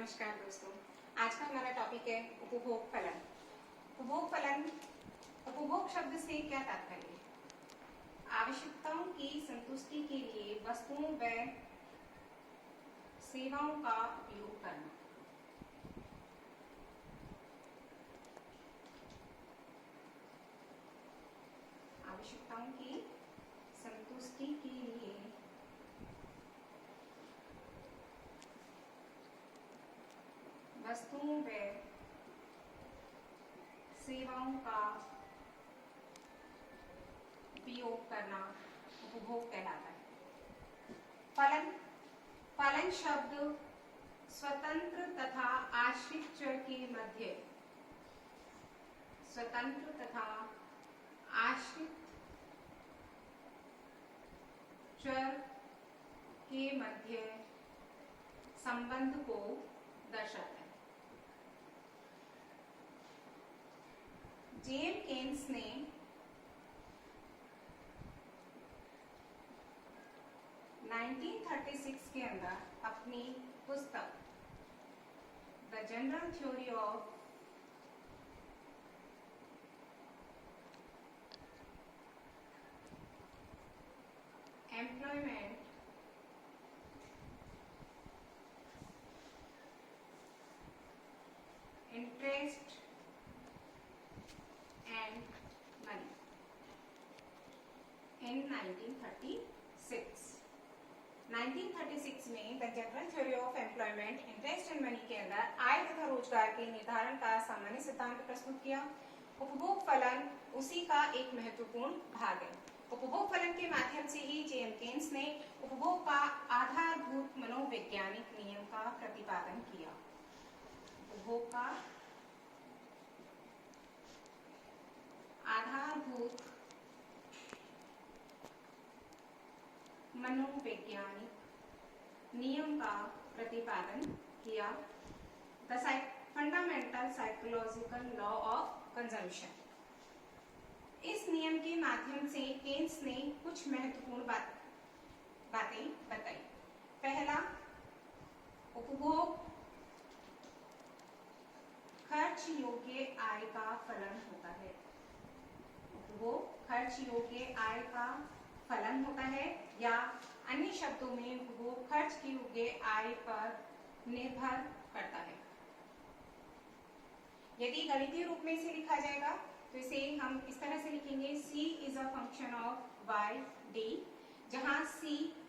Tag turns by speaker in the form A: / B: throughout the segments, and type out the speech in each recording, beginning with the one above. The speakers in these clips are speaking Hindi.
A: नमस्कार दोस्तों, आज का हमारा टॉपिक है उपभोग फलन। उपभोग फलन, उपभोग शब्द से क्या तात्पर्य है? आवश्यकताओं की संतुष्टि के लिए वस्तुओं व सेवाओं का उपयोग करना। आवश्यकताओं की संतुष्टि के लिए वस्तुओं व सेवाओं का उपयोग करना उपभोग कहलाता है। फलन, फलन शब्द स्वतंत्र तथा आश्रित चर के मध्य, स्वतंत्र तथा आश्रित चर के मध्य संबंध को दर्शाता है। जेम केन्स ने के अंदर अपनी पुस्तक the general theory of employment interest and money in 1936 में the general theory of employment interest and money के अंदर आय तथा रोजगार के निर्धारण का सामान्य सिद्धांत प्रस्तुत किया। उपभोग फलन उसी का एक महत्वपूर्ण भाग है। उपभोग फलन के माध्यम से ही जेम केन्स ने उपभोग का आधारभूत मनोवैज्ञानिक नियम का प्रतिपादन किया। उपभोग का आधारभूत मनोवैज्ञानिक नियम का प्रतिपादन किया। The fundamental psychological law of consumption. इस नियम के माध्यम से केन्स ने कुछ महत्वपूर्ण बातें बताई। पहला, उपभोग खर्च योग्य आय का फलन होता है। उपभोग खर्च योग्य आय का फलन होता है, या अन्य शब्दों में उपभोग खर्च की योग्य आय पर निर्भर करता है। यदि गणितीय रूप में इसे लिखा जाएगा तो इसे हम इस तरह से लिखेंगे, C is a function of Y D, जहां C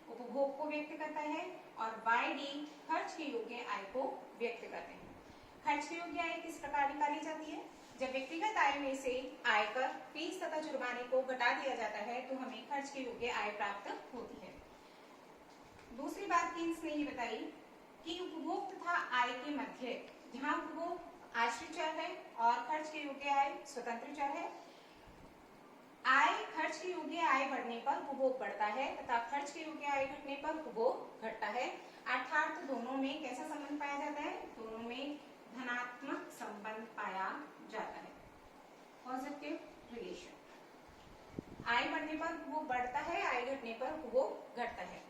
A: उपभोग को व्यक्त करता है और वाई डी खर्च के योग्य आय को व्यक्त करते हैं। खर्च की योग्य आय किस प्रकार निकाली जाती है? जब व्यक्तिगत आय में से आयकर, फीस तथा जुर्माने को घटा दिया जाता है तो हमें खर्च के योग्य आय प्राप्त होती है। दूसरी बात केन्स ने ये बताई कि उपभोग तथा आय के मध्य, जहां उपभोग आश्रित चर है और खर्च के योग्य आय स्वतंत्र चर है, आय खर्च के योग्य आय बढ़ने पर उपभोग बढ़ता है तथा खर्च के योग्य आय घटने पर उपभोग घटता है। अर्थात दोनों में कैसा संबंध पाया जाता है? दोनों में धनात्मक संबंध पाया जाता है, पॉजिटिव रिलेशन। आय बढ़ने पर उपभोग बढ़ता है, आय घटने पर उपभोग घटता है।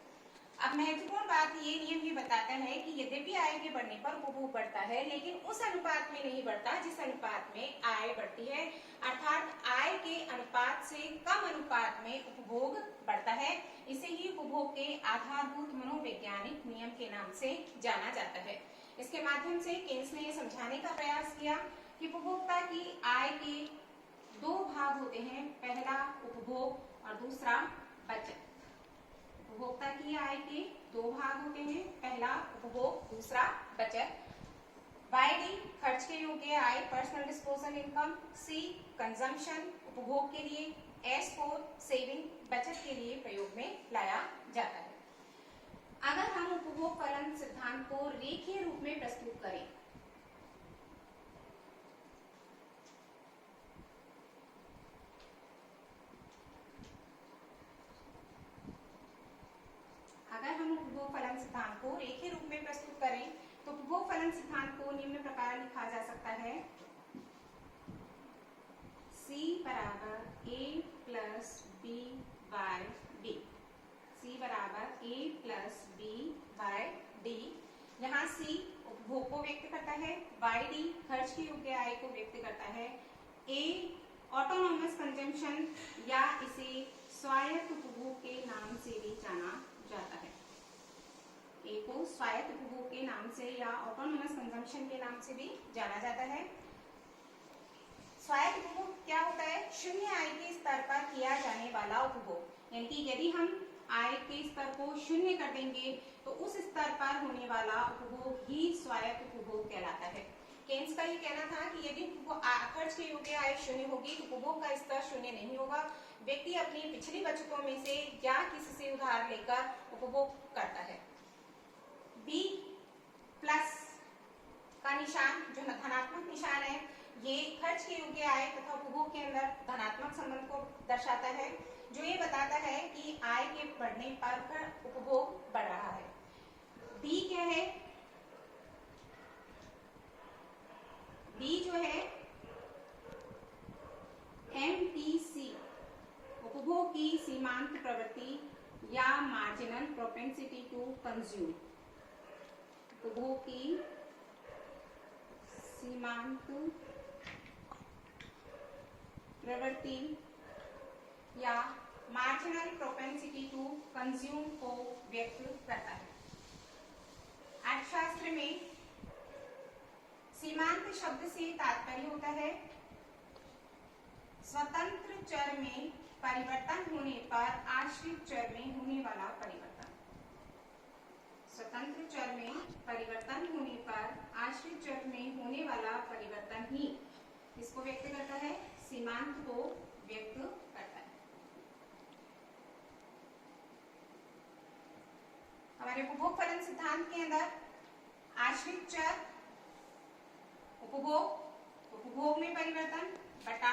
A: अब महत्वपूर्ण बात ये नियम भी बताता है कि यद्यपि आय के बढ़ने पर उपभोग बढ़ता है, लेकिन उस अनुपात में नहीं बढ़ता जिस अनुपात में आय बढ़ती है। अर्थात आय के अनुपात से कम अनुपात में उपभोग बढ़ता है। इसे ही उपभोग के आधारभूत मनोवैज्ञानिक नियम के नाम से जाना जाता है। इसके माध्यम से केन्स ने यह समझाने का प्रयास किया कि उपभोक्ता की आय के दो भाग होते हैं, पहला उपभोग और दूसरा बचत। उपभोक्ता की आय के दो भाग होते हैं, पहला उपभोग, दूसरा बचत। वाई खर्च के योग्य आय, personal disposal income. C consumption, उपभोग के लिए। S सेविंग, बचत के लिए प्रयोग में लाया जाता है। अगर हम उपभोग फलन सिद्धांत को रेखीय रूप में प्रस्तुत करें, उपभोग फलन सिद्धांत को रेखीय रूप में प्रस्तुत करें तो उपभोग फलन सिद्धांत को निम्न प्रकार लिखा जा सकता है, C बराबर A plus B by D। C बराबर A plus B by D, यहाँ C उपभोग को व्यक्त करता है, वाई डी खर्च के योग्य आय को व्यक्त करता है, ए ऑटोनोमस कंजम्पशन या इसे स्वायत्त उपभोग के नाम से भी जाना जाता है। ए को स्वायत्त उपभोग के नाम से या ऑटोनोमस कंजम्पशन के नाम से भी जाना जाता है। स्वायत्त उपभोग क्या होता है? शून्य आय के स्तर पर किया जाने वाला उपभोग, यानी कि यदि हम आय के स्तर को शून्य कर देंगे तो उस स्तर पर होने वाला उपभोग ही स्वायत्त उपभोग कहलाता है। केन्स का ये कहना था कि यदि खर्च के योग्य आय शून्य होगी तो उपभोग का स्तर शून्य नहीं होगा। व्यक्ति अपनी पिछली बचतों में से या किसी से उधार लेकर उपभोग करता है। बी प्लस का निशान जो धनात्मक निशान है, ये खर्च के योग्य आय तथा उपभोग के अंदर धनात्मक संबंध को दर्शाता है, जो ये बताता है कि आय के बढ़ने पर उपभोग बढ़ रहा है। बी क्या है? बी जो है एमपीसी, उपभोग की सीमांत प्रवृत्ति या मार्जिनल प्रोपेंसिटी टू कंज्यूम, उपभोग की सीमांत प्रवृत्ति या मार्जिनल प्रोपेंसिटी टू कंज्यूम को व्यक्त करता है। अर्थशास्त्र में सीमांत शब्द से तात्पर्य होता है स्वतंत्र चर में परिवर्तन होने पर आश्रित चर में होने वाला परिवर्तन। स्वतंत्र चर में परिवर्तन होने पर आश्रित चर में होने वाला परिवर्तन ही इसको व्यक्त करता है, सीमांत को व्यक्त करता है। हमारे उपभोग फलन सिद्धांत के अंदर आश्रित चर उपभोग में परिवर्तन बटा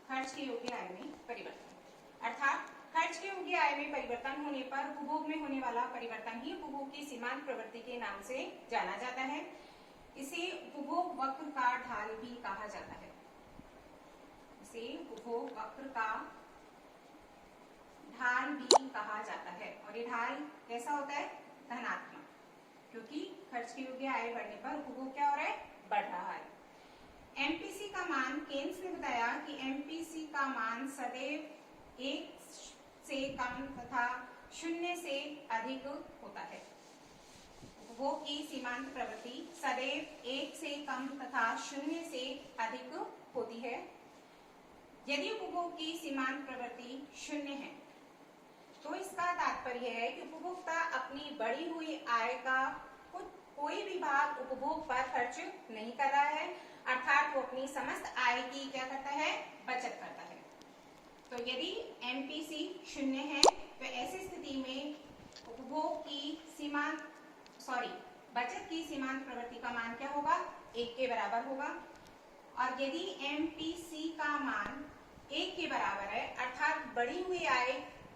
A: खर्च के योग्य आय में परिवर्तन, अर्थात खर्च के योग्य आय में परिवर्तन होने पर उपभोग में होने वाला परिवर्तन ही उपभोग की सीमांत प्रवृत्ति के नाम से जाना जाता है। इसे उपभोग वक्र का ढाल भी कहा जाता है। इसे उपभोग वक्र का ढाल भी कहा जाता है। और ये ढाल कैसा होता है? धनात्मक, क्योंकि खर्च के योग्य आय बढ़ने पर उपभोग क्या हो रहा है? बढ़ रहा है। एमपीसी का मान, केन्स ने बताया कि एमपीसी का मान सदैव 1 से कम तथा 0 से अधिक होता है। उपभोग की सीमांत प्रवृत्ति सदैव 1 से कम तथा 0 से अधिक होती है। यदि उपभोग की सीमांत प्रवृत्ति 0 है तो इसका तात्पर्य है कि उपभोक्ता अपनी बढ़ी हुई आय का कोई भी भाग उपभोग पर खर्च नहीं कर रहा है, अर्थात वो अपनी समस्त आय की क्या करता है? बचत करता है। तो यदि एमपीसी 0 है तो ऐसी स्थिति में उपभोग की बचत की सीमांत प्रवृत्ति का मान क्या होगा? 1 के बराबर होगा। और यदि एमपीसी का मान 1 के बराबर है, अर्थात बढ़ी हुई आय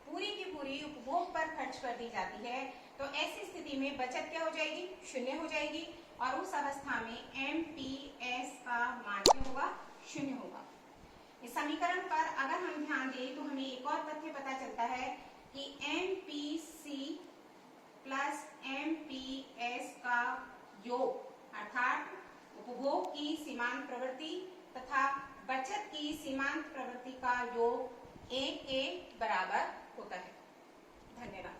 A: पूरी की पूरी उपभोग पर खर्च कर दी जाती है, तो ऐसी स्थिति में बचत क्या हो जाएगी? 0 हो जाएगी। और उस अवस्था में एमपीएस का मान क्या होगा? 0 होगा। इस समीकरण पर अगर हम ध्यान दें तो हमें एक और तथ्य पता चलता है कि एमपीसी प्लस एमपीएस का योग, अर्थात उपभोग की सीमांत प्रवृत्ति तथा बचत की सीमांत प्रवृत्ति का योग 1 के बराबर होता है। धन्यवाद।